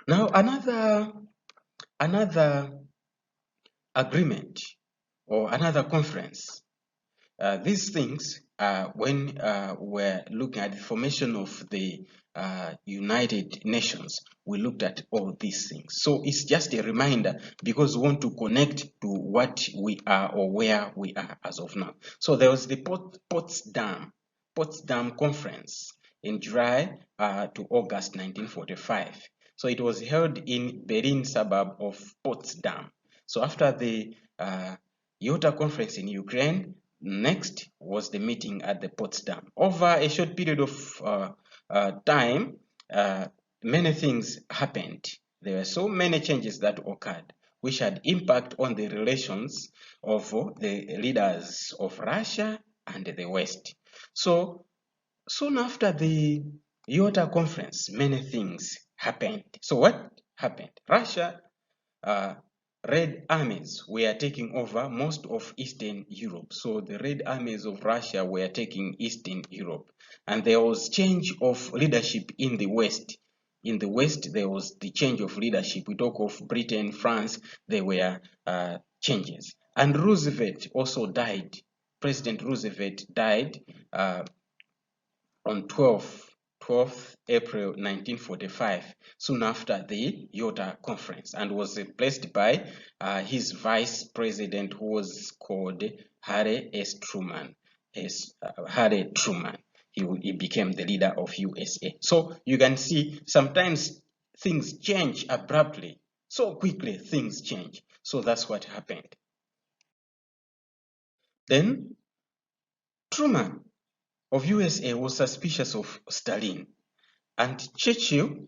Now, another agreement or another conference. These things, when we're looking at the formation of the United Nations, we looked at all these things. So it's just a reminder because we want to connect to what we are or where we are as of now. So there was the Potsdam Conference in July to August 1945. So it was held in Berlin suburb of Potsdam. So after the Yalta Conference in Ukraine, next was the meeting at the Potsdam. Over a short period of time, many things happened. There were so many changes that occurred, which had impact on the relations of the leaders of Russia and the West. So soon after the Yalta Conference, many things happened. So what happened? Russia Red armies were taking over most of Eastern Europe. So the Red armies of Russia were taking Eastern Europe. And there was change of leadership in the West. In the West, there was the change of leadership. We talk of Britain, France, there were changes. And Roosevelt also died. President Roosevelt died on 12th April 1945, soon after the Yalta Conference, and was replaced by his vice president, who was called Harry S. Truman. Harry Truman. He became the leader of USA. So you can see sometimes things change abruptly. So quickly things change. So that's what happened. Then Truman of USA was suspicious of Stalin, and Churchill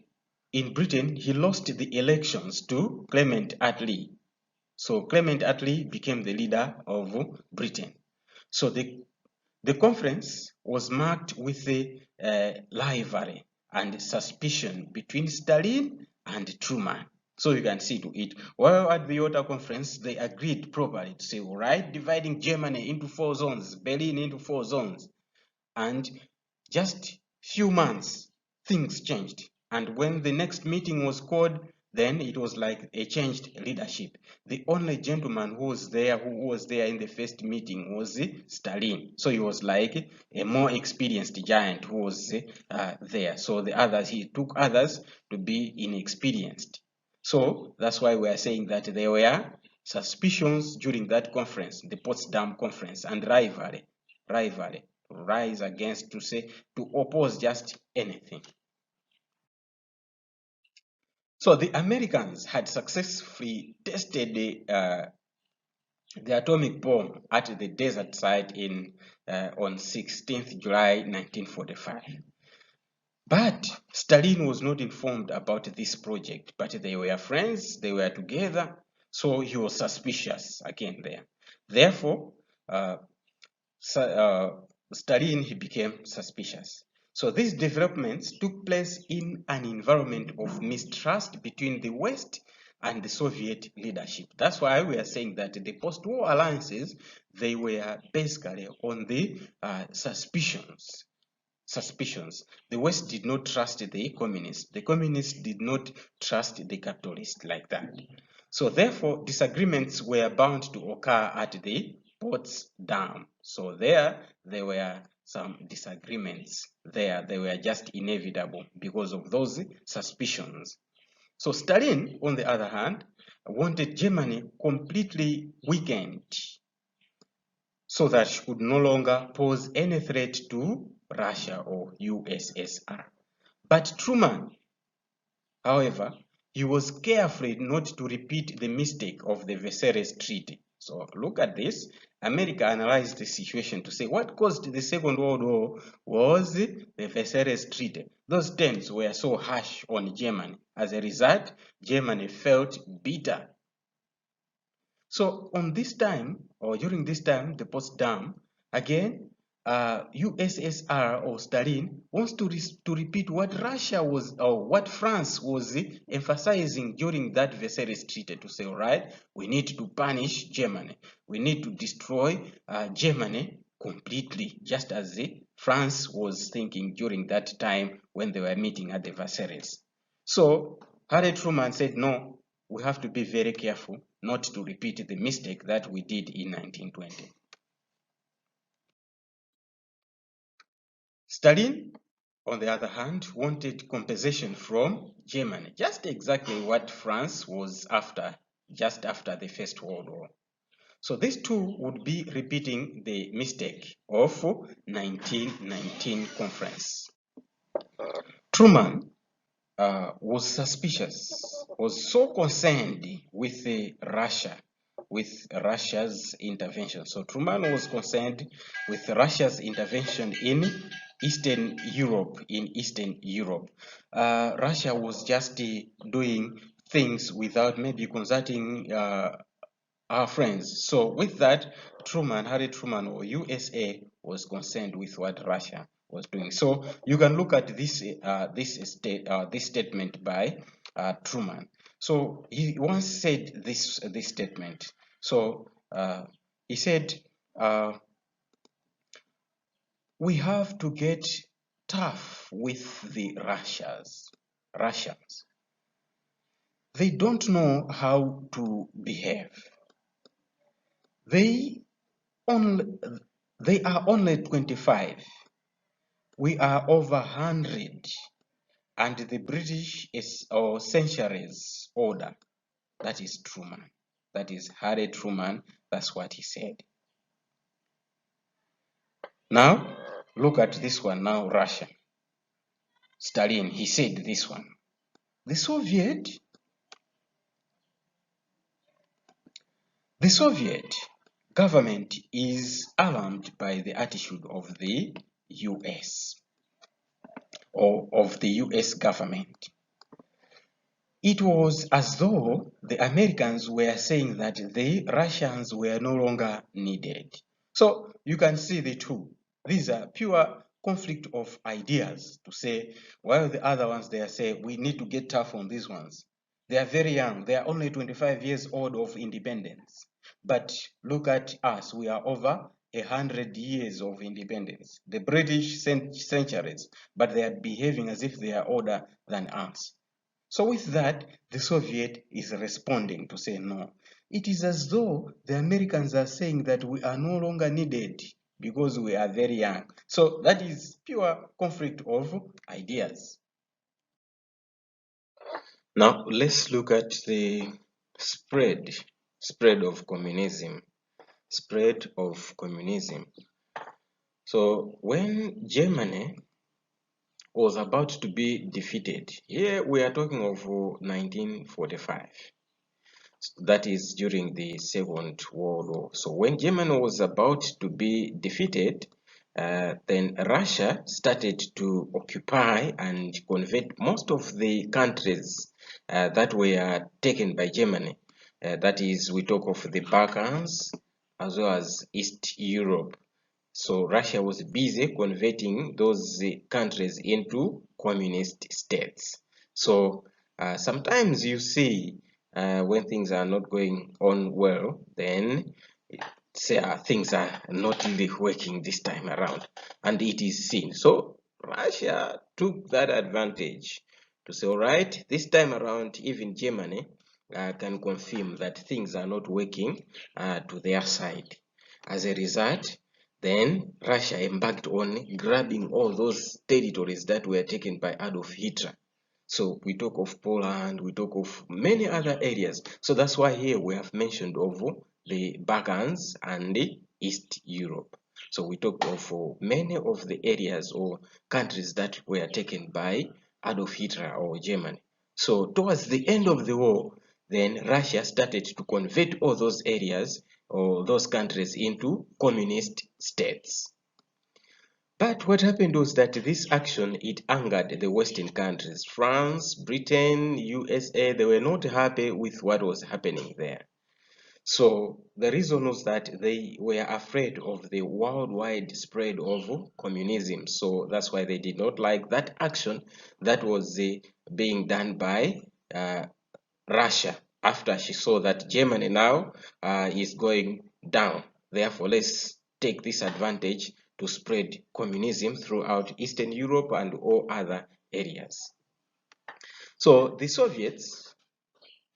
in Britain, he lost the elections to Clement Attlee. So Clement Attlee became the leader of Britain. So the conference was marked with a rivalry and suspicion between Stalin and Truman. So you can see to it. While at the Yalta Conference, they agreed properly to say, all right, dividing Germany into 4 zones, Berlin into 4 zones. And just few months, things changed. And when the next meeting was called, then it was like a changed leadership. The only gentleman who was there in the first meeting was Stalin. So he was like a more experienced giant who was there. So the others, he took others to be inexperienced. So that's why we are saying that there were suspicions during that conference, the Potsdam Conference, and rivalry rise against to oppose just anything. So the Americans had successfully tested the atomic bomb at the desert site on 16th July 1945. But Stalin was not informed about this project, but they were friends, they were together, so he was suspicious again there. Therefore, Stalin, he became suspicious. So these developments took place in an environment of mistrust between the West and the Soviet leadership. That's why we are saying that the post-war alliances, they were basically on the suspicions. The West did not trust the communists. The communists did not trust the capitalists like that. So therefore, disagreements were bound to occur at the Potsdam. So there were some disagreements there. They were just inevitable because of those suspicions. So Stalin, on the other hand, wanted Germany completely weakened so that she could no longer pose any threat to Russia or USSR. But Truman, however, he was careful not to repeat the mistake of the Versailles Treaty. So look at this. America analyzed the situation to say what caused the Second World War was the Versailles Treaty. Those terms were so harsh on Germany. As a result, Germany felt bitter. So on this time, or during this time, the Potsdam, again, USSR or Stalin wants to repeat what Russia was, or what France was emphasizing during that Versailles Treaty, to say, all right, we need to punish Germany. We need to destroy Germany completely, just as France was thinking during that time when they were meeting at the Versailles. So Harry Truman said, no, we have to be very careful not to repeat the mistake that we did in 1920. Stalin, on the other hand, wanted compensation from Germany, just exactly what France was after, just after the First World War. So these two would be repeating the mistake of 1919 conference. Truman was suspicious, was so concerned with Russia's intervention. So Truman was concerned with Russia's intervention in Eastern Europe. Russia was just doing things without maybe consulting our friends. So with that, Harry Truman, or USA, was concerned with what Russia was doing. So you can look at this statement by Truman. So he once said this statement. So he said, we have to get tough with the Russians. They don't know how to behave. They are only 25. We are over 100. And the British is our centuries older. That is Truman. That is Harry Truman. That's what he said. Now, look at this one now, Russia. Stalin, he said this one. The Soviet government is alarmed by the attitude of the US, or of the US government. It was as though the Americans were saying that the Russians were no longer needed. So you can see the two. These are pure conflict of ideas, to say, while the other ones, they are saying we need to get tough on these ones. They are very young. They are only 25 years old of independence. But look at us. We are over 100 years of independence. The British centuries, but they are behaving as if they are older than us. So with that, the Soviet is responding to say, no, it is as though the Americans are saying that we are no longer needed because we are very young. So that is pure conflict of ideas. Now let's look at the spread of communism. So when Germany was about to be defeated, here we are talking of 1945. That is during the Second World War. So when Germany was about to be defeated, then Russia started to occupy and convert most of the countries that were taken by Germany. That is, we talk of the Balkans as well as East Europe. So Russia was busy converting those countries into communist states. So sometimes you see when things are not going on well, then say things are not really working this time around, and it is seen. So Russia took that advantage to say, all right, this time around, even Germany can confirm that things are not working to their side. As a result, then Russia embarked on grabbing all those territories that were taken by Adolf Hitler. So we talk of Poland, we talk of many other areas. So that's why here we have mentioned of the Balkans and the East Europe. So we talk of many of the areas or countries that were taken by Adolf Hitler or Germany. So towards the end of the war, then Russia started to convert all those areas or those countries into communist states. But what happened was that this action, it angered the Western countries. France, Britain, USA, they were not happy with what was happening there. So the reason was that they were afraid of the worldwide spread of communism. So that's why they did not like that action that was being done by Russia after she saw that Germany now is going down. Therefore, let's take this advantage to spread communism throughout Eastern Europe and all other areas. So the Soviets,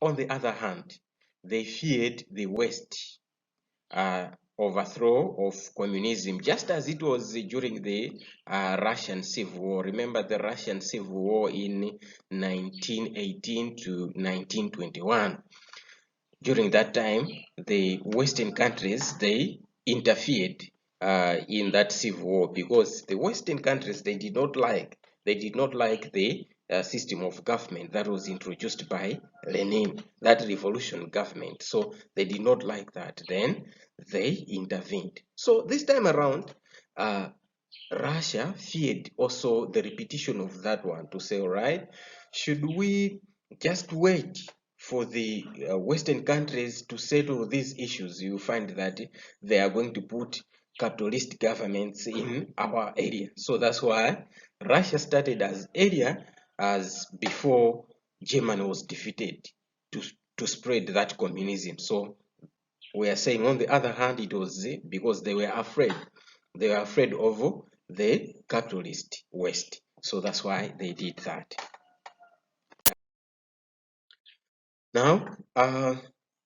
on the other hand, they feared the West overthrow of communism, just as it was during the Russian Civil War. Remember the Russian Civil War in 1918 to 1921. During that time, the Western countries, they interfered in that civil war because the Western countries, they did not like the system of government that was introduced by Lenin, that revolution government. So they did not like that. Then they intervened. So this time around, Russia feared also the repetition of that one, to say, all right, should we just wait for the Western countries to settle these issues? You find that they are going to put capitalist governments in our area. So that's why Russia started as area as before Germany was defeated to spread that communism. So we are saying, on the other hand, it was because they were afraid. They were afraid of the capitalist West. So that's why they did that. Now,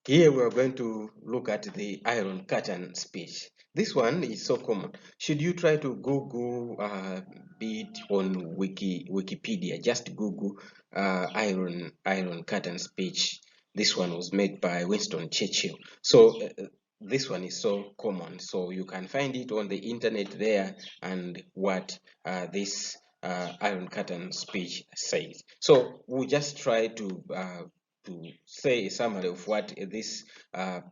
here we are going to look at the Iron Curtain speech. This one is so common. Should you try to Google be it on Wikipedia, just Google Iron Curtain speech. This one was made by Winston Churchill. So this one is so common. So you can find it on the internet there and what this Iron Curtain speech says. So we'll just try to say a summary of what this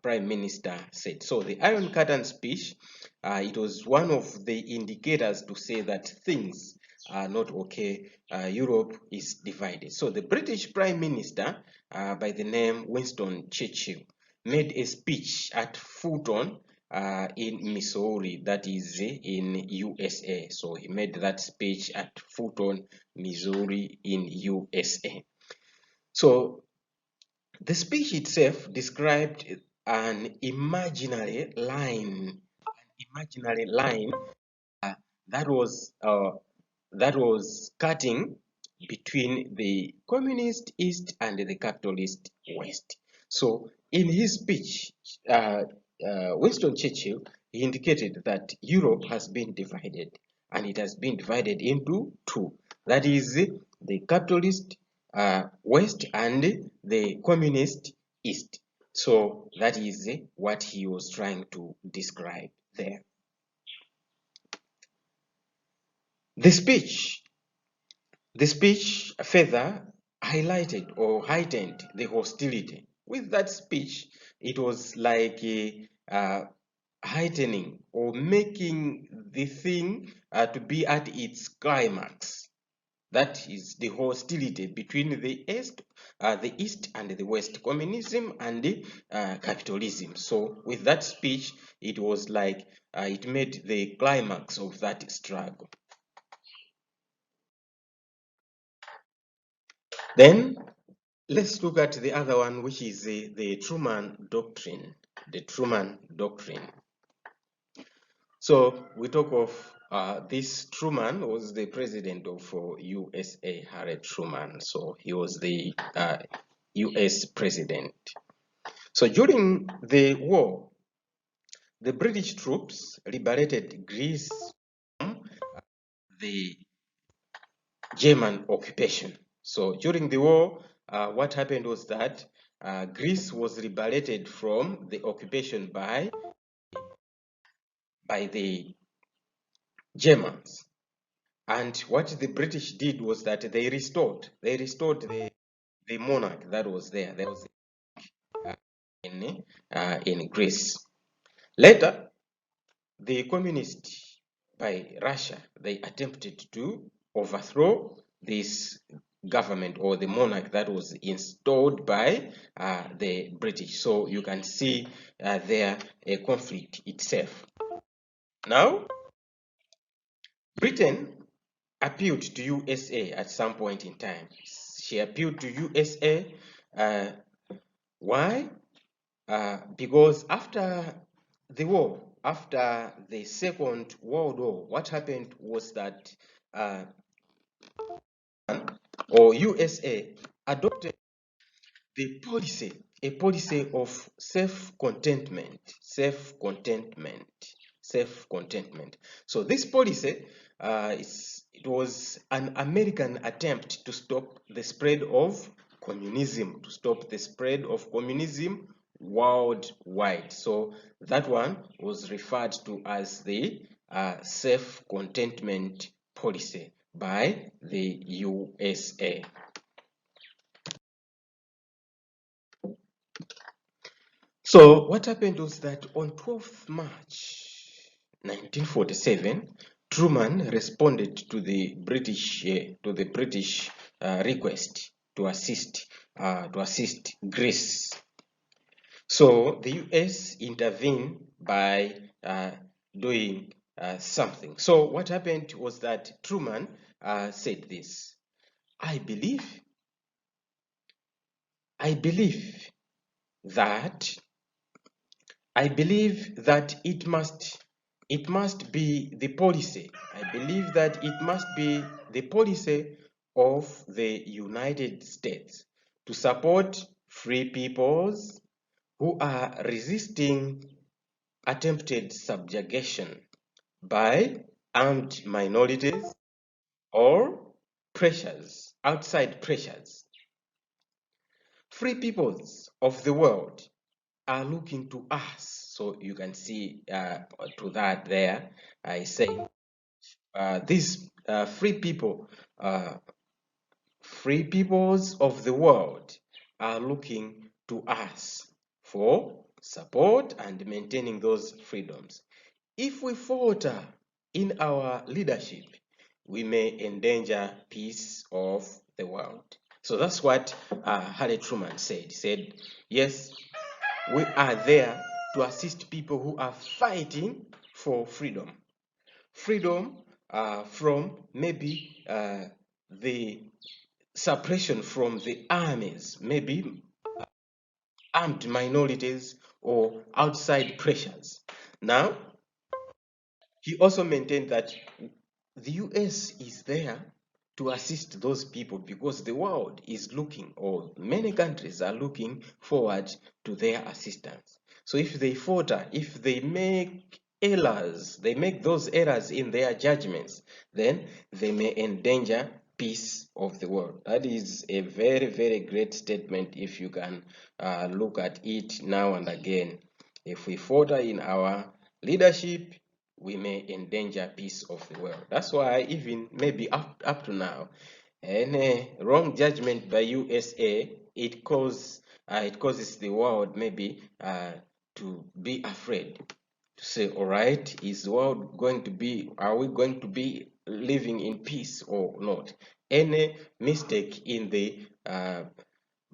Prime Minister said. So the Iron Curtain speech, it was one of the indicators to say that things are not okay. Europe is divided. So the British Prime Minister, by the name Winston Churchill, made a speech at Fulton in Missouri, that is in USA. So he made that speech at Fulton, Missouri in USA. So the speech itself described an imaginary line that was cutting between the communist East and the capitalist West. So in his speech, Winston Churchill, he indicated that Europe has been divided, and it has been divided into two. That is the capitalist West and the communist East. So that is what he was trying to describe there. The speech further highlighted or heightened the hostility. With that speech, it was like heightening or making the thing to be at its climax. That is the hostility between the East and the West, communism and capitalism. So with that speech, it was like it made the climax of that struggle. Then let's look at the other one, which is the Truman Doctrine. The Truman Doctrine. So we talk of this Truman was the president of USA, Harry Truman. So he was the US president. So during the war, the British troops liberated Greece from the German occupation. So during the war, what happened was that Greece was liberated from the occupation by the Germans. And what the British did was that they restored the monarch that was there. There was in Greece. Later, the communists by Russia, they attempted to overthrow this government or the monarch that was installed by the British. So you can see there a conflict itself. Now, Britain appealed to USA at some point in time. She appealed to USA. Why? Because after the war, after the Second World War, what happened was that USA adopted the policy, a policy of self-contentment, self-contentment, self-contentment. So this policy, it was an American attempt to stop the spread of communism, to stop the spread of communism worldwide. So that one was referred to as the self-contentment policy by the USA. So what happened was that on 12th March 1947, Truman responded to the British request to assist Greece. So the US intervened by doing something. So what happened was that Truman said this: I believe that it must be the policy. I believe that it must be the policy of the United States to support free peoples who are resisting attempted subjugation by armed minorities or pressures, outside pressures. Free peoples of the world are looking to us. So you can see to that there, I say these free peoples of the world are looking to us for support and maintaining those freedoms. If we falter in our leadership, we may endanger peace of the world. So that's what Harry Truman said. He said, yes, we are there to assist people who are fighting for freedom. Freedom from maybe the suppression from the armies, maybe armed minorities or outside pressures. Now, he also maintained that the US is there to assist those people because the world is looking, or many countries are looking forward to their assistance. So if they falter, if they make errors, they make those errors in their judgments, then they may endanger peace of the world. That is a very, very great statement if you can look at it now and again. If we falter in our leadership, we may endanger peace of the world. That's why even maybe up to now, any wrong judgment by USA, it causes the world maybe to be afraid, to say, all right, is the world going to be, are we going to be living in peace or not? Any mistake in the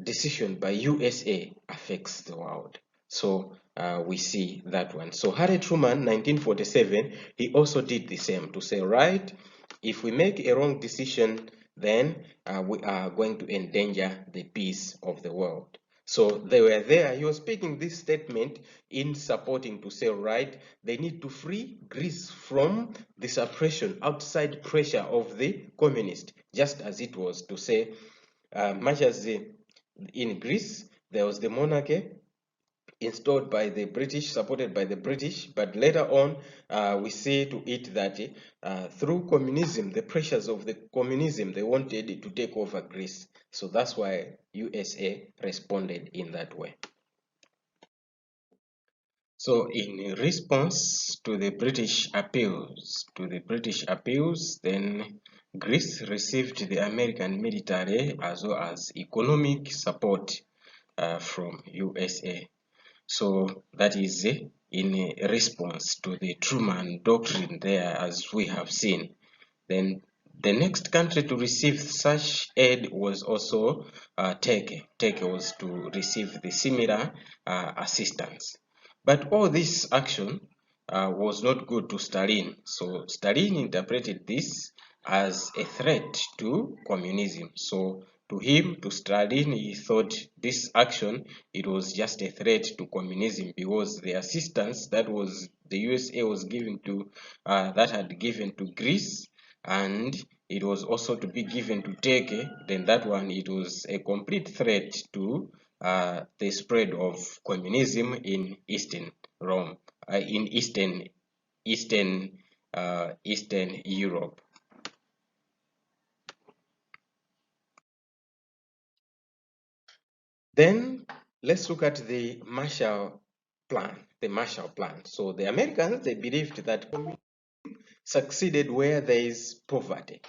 decision by USA affects the world. So we see that one. So Harry Truman, 1947, he also did the same, to say, right, if we make a wrong decision, then we are going to endanger the peace of the world. So they were there. He was speaking this statement in supporting, to say, right, they need to free Greece from the suppression, outside pressure of the communist, just as it was, to say, much as in Greece, there was the monarchy installed by the British, supported by the British, but later on, we see to it that through communism, the pressures of the communism, they wanted to take over Greece. So that's why USA responded in that way. So in response to the British appeals, then Greece received the American military as well as economic support from USA. So that is in response to the Truman Doctrine there, as we have seen. Then The next country to receive such aid was also Turkey. Turkey was to receive the similar assistance. But all this action was not good to Stalin. So Stalin interpreted this as a threat to communism. So to him, to Stalin, he thought this action, it was just a threat to communism because the assistance that was the USA was given to that had given to Greece, and it was also to be given to Turkey, then that one, it was a complete threat to the spread of communism in Eastern Rome, in Eastern Europe. Then let's look at the Marshall Plan. The Marshall Plan. So the Americans, they believed that communism succeeded where there is poverty.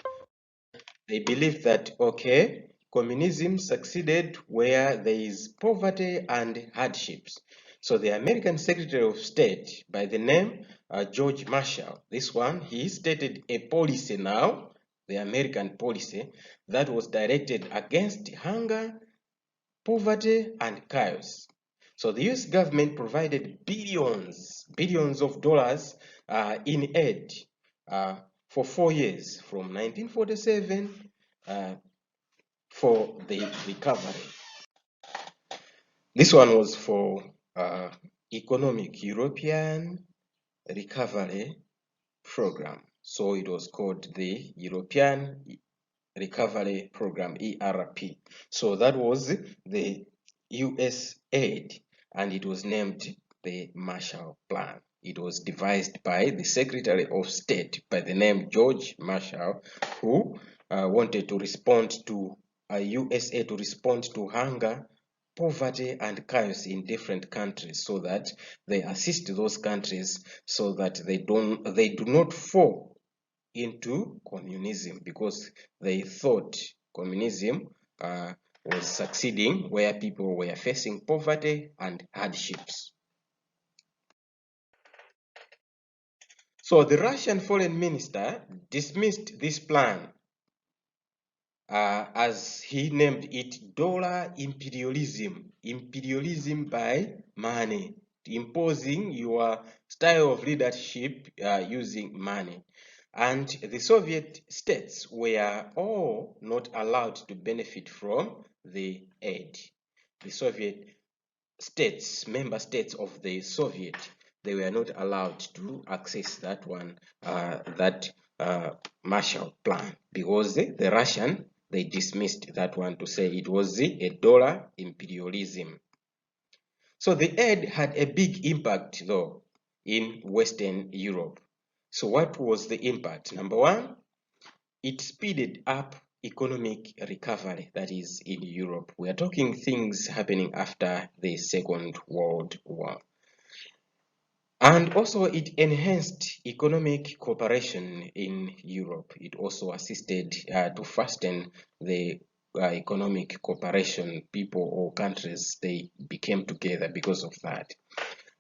They believed that, okay, communism succeeded where there is poverty and hardships. So the American Secretary of State by the name George Marshall, this one, he stated a policy now, the American policy, that was directed against hunger, poverty, and chaos. So the US government provided billions of dollars in aid for 4 years, from 1947 for the recovery. This one was for economic European recovery program. So it was called the European Recovery Program, ERP. So that was the US aid, and it was named the Marshall Plan. It was devised by the Secretary of State by the name George Marshall, who wanted to respond to USA to respond to hunger, poverty, and chaos in different countries, so that they assist those countries so that they do not fall into communism, because they thought communism was succeeding where people were facing poverty and hardships. So the Russian foreign minister dismissed this plan as he named it dollar imperialism, imperialism by money, imposing your style of leadership using money. And the Soviet states were all not allowed to benefit from the aid. The Soviet states, member states of the Soviet, they were not allowed to access that one, that Marshall Plan, because the Russian, they dismissed that one to say it was a dollar imperialism. So the aid had a big impact though in Western Europe. So what was the impact? Number one, it speeded up economic recovery, that is in Europe. We are talking things happening after the Second World War. And also it enhanced economic cooperation in Europe. It also assisted to fasten the economic cooperation. People or countries, they became together because of that.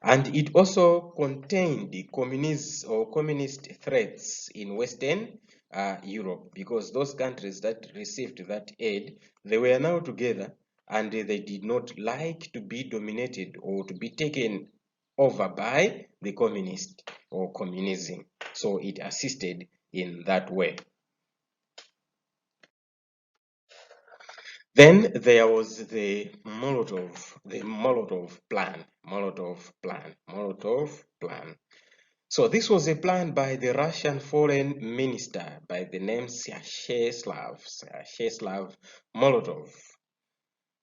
And it also contained the communist threats in Western Europe, because those countries that received that aid, they were now together, and they did not like to be dominated or to be taken over by the communist or communism. So it assisted in that way. Then there was the Molotov Plan. So this was a plan by the Russian foreign minister by the name Vyacheslav Molotov.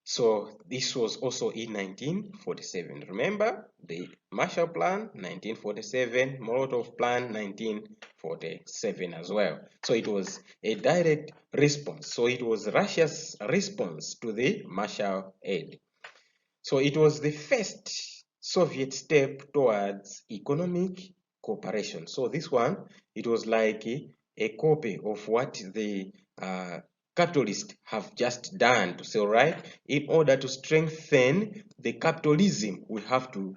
So this was also in 1947. Remember the Marshall Plan, 1947, Molotov Plan, 1947 as well. So it was a direct response. So it was Russia's response to the Marshall Aid. So it was the first Soviet step towards economic cooperation. So this one, it was like a copy of what the capitalists have just done to say, all right, in order to strengthen the capitalism, we have to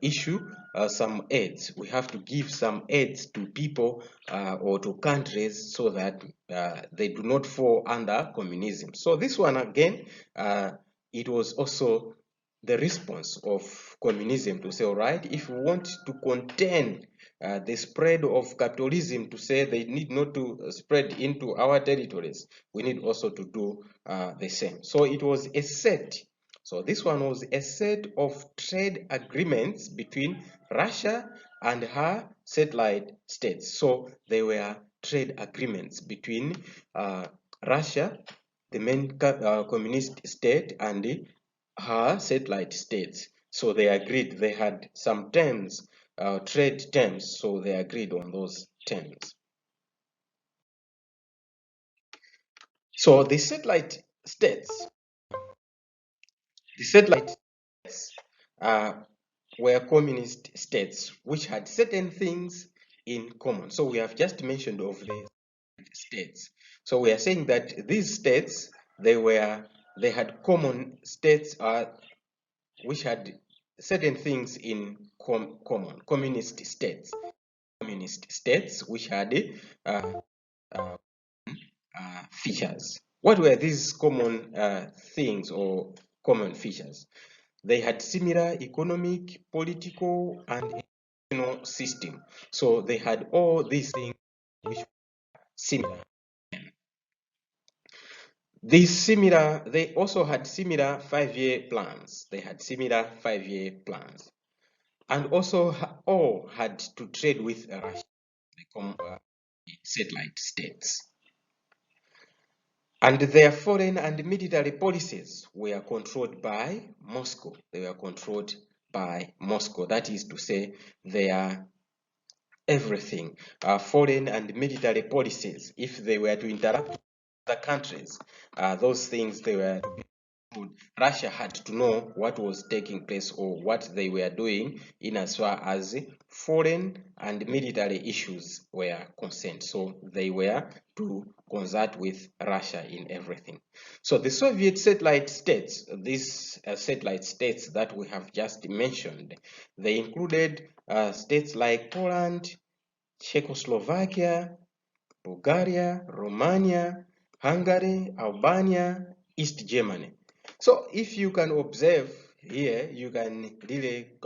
issue some aids. We have to give some aids to people or to countries so that they do not fall under communism. So this one again, it was also the response of communism to say, all right, if we want to contain the spread of capitalism, to say they need not to spread into our territories, we need also to do the same. So it was a set. So this one was a set of trade agreements between Russia and her satellite states. So they were trade agreements between Russia, the main communist state, and her satellite states. So they agreed, they had some terms, trade terms, so they agreed on those terms. So the satellite states were communist states which had certain things in common. So we have just mentioned of the states. So we are saying that these states, they had common states which had certain things in common. Communist states which had uh, features. What were these common things or common features? They had similar economic, political, and educational system. So they had all these things which were similar. They also had similar 5-year plans. They had similar 5-year plans. And also all had to trade with Russia, the satellite states. And their foreign and military policies were controlled by Moscow. They were controlled by Moscow. That is to say, their everything, foreign and military policies, if they were to interact with other countries, those things they were to be told. Russia had to know what was taking place or what they were doing in as far as foreign and military issues were concerned. So they were to consult with Russia in everything. So the Soviet satellite states, these satellite states that we have just mentioned, they included states like Poland, Czechoslovakia, Bulgaria, Romania, Hungary, Albania, East Germany. So if you can observe here, you can really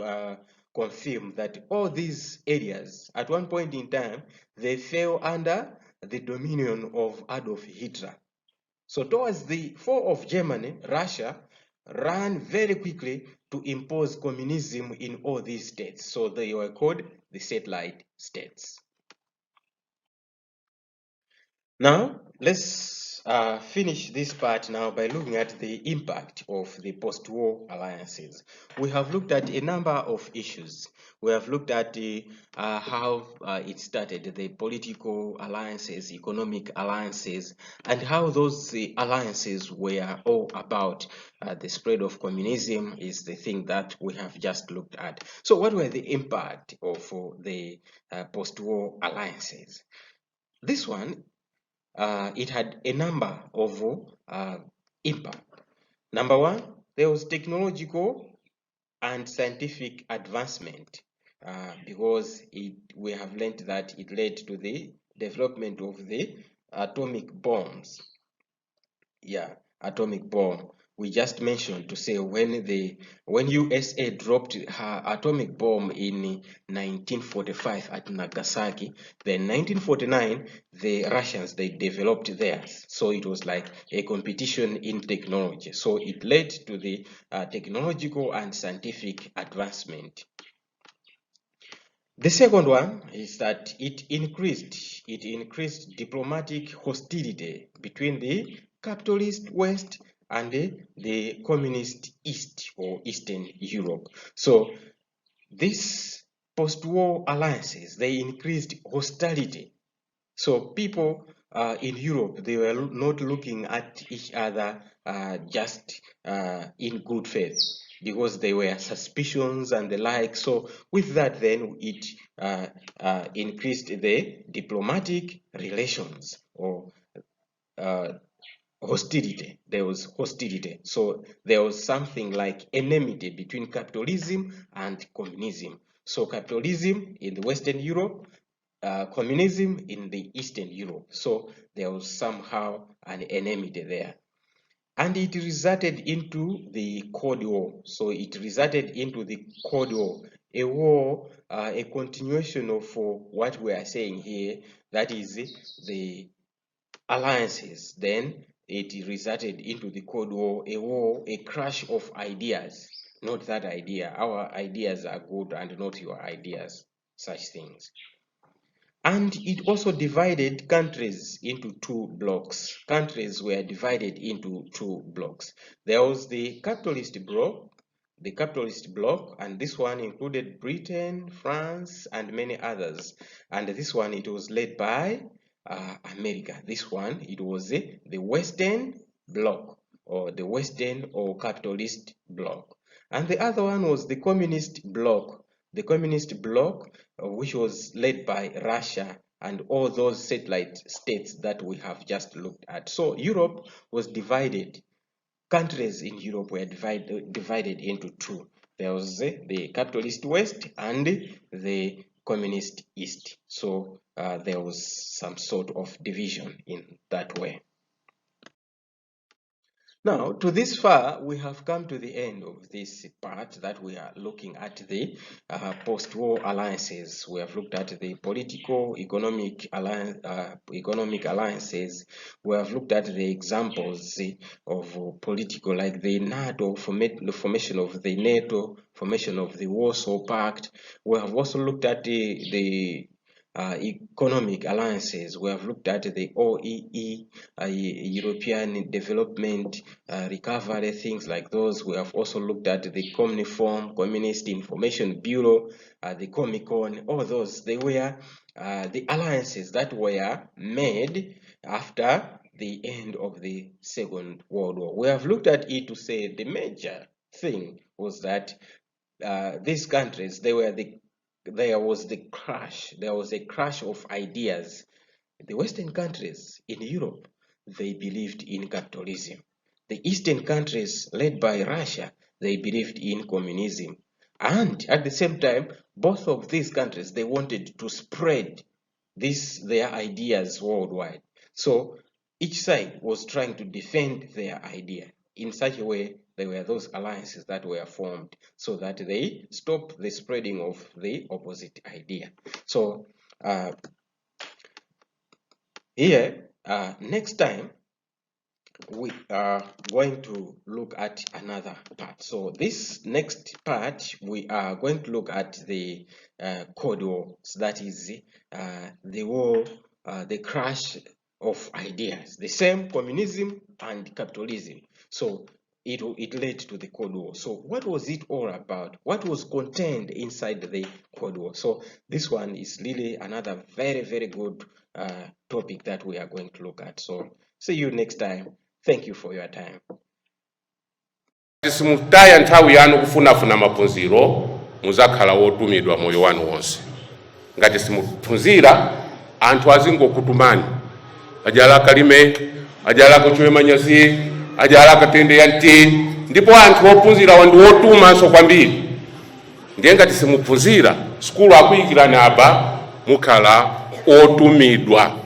confirm that all these areas, at one point in time, they fell under the dominion of Adolf Hitler. So towards the fall of Germany, Russia ran very quickly to impose communism in all these states. So they were called the satellite states. Now, let's finish this part now by looking at the impact of the post-war alliances. We have looked at a number of issues. We have looked at how it started, the political alliances, economic alliances, and how those alliances were all about. The spread of communism is the thing that we have just looked at. So what were the impact of the post-war alliances? This one, it had a number of impact. Number one, there was technological and scientific advancement because we have learned that it led to the development of the atomic bombs. Yeah, atomic bomb. We just mentioned to say when USA dropped her atomic bomb in 1945 at Nagasaki, then 1949 the Russians they developed theirs. So it was like a competition in technology. So it led to the technological and scientific advancement. The second one is that it increased diplomatic hostility between the capitalist West and the communist East or Eastern Europe. So these post-war alliances, they increased hostility. So people in Europe, they were not looking at each other just in good faith because they were suspicions and the like. So with that, then it increased the diplomatic relations or hostility. There was hostility. So there was something like enmity between capitalism and communism. So capitalism in the Western Europe, communism in the Eastern Europe. So there was somehow an enmity there. And it resulted into the Cold War. So it resulted into the Cold War, a war, a continuation of what we are saying here, that is the alliances. Then it resulted into the Cold War, a crash of ideas. Not that idea. Our ideas are good and not your ideas, such things. And it also divided countries into two blocks. Countries were divided into two blocks. There was the capitalist bloc, and this one included Britain, France, and many others. And this one, it was led by America. This one, it was the Western bloc, or the Western or capitalist bloc. And the other one was the communist bloc. The communist bloc, which was led by Russia and all those satellite states that we have just looked at. So Europe was divided. Countries in Europe were divided into two. There was the capitalist West and the communist East. So there was some sort of division in that way. Now, to this far, we have come to the end of this part that we are looking at the post-war alliances. We have looked at the political, economic alliances. We have looked at the examples of political, like the NATO, the formation of the NATO, formation of the Warsaw Pact. We have also looked at the economic alliances. We have looked at the OEE, European Development Recovery, things like those. We have also looked at the Communiform, Communist Information Bureau, the Comecon, all those. They were the alliances that were made after the end of the Second World War. We have looked at it to say the major thing was that these countries, there was a crash of ideas. The Western countries in Europe, they believed in capitalism. The Eastern countries led by Russia, they believed in communism. And at the same time, both of these countries, they wanted to spread their ideas worldwide. So each side was trying to defend their idea. In such a way, there were those alliances that were formed so that they stop the spreading of the opposite idea. So here, next time, we are going to look at another part. So this next part, we are going to look at the Cold War. So that is the war, the crash of ideas, the same communism and capitalism. So it led to the Cold War. So what was it all about? What was contained inside the Cold War? So this one is really another very, very good topic that we are going to look at. So see you next time. Thank you for your time. Simutaya nthawi yanu kufunafuna maphunziro muzakhala wotumidwa moyo wanu wonse. Ngati simuphunzira anthu azingokutumani ajala kalime ajala kuchwe manyazi ajala katende yanti ndipo anthu ophunzira wandi wotuma so kwambiri. Ndiye ngati simuphunzira skulu akuyikirani apa mukhala otumidwa.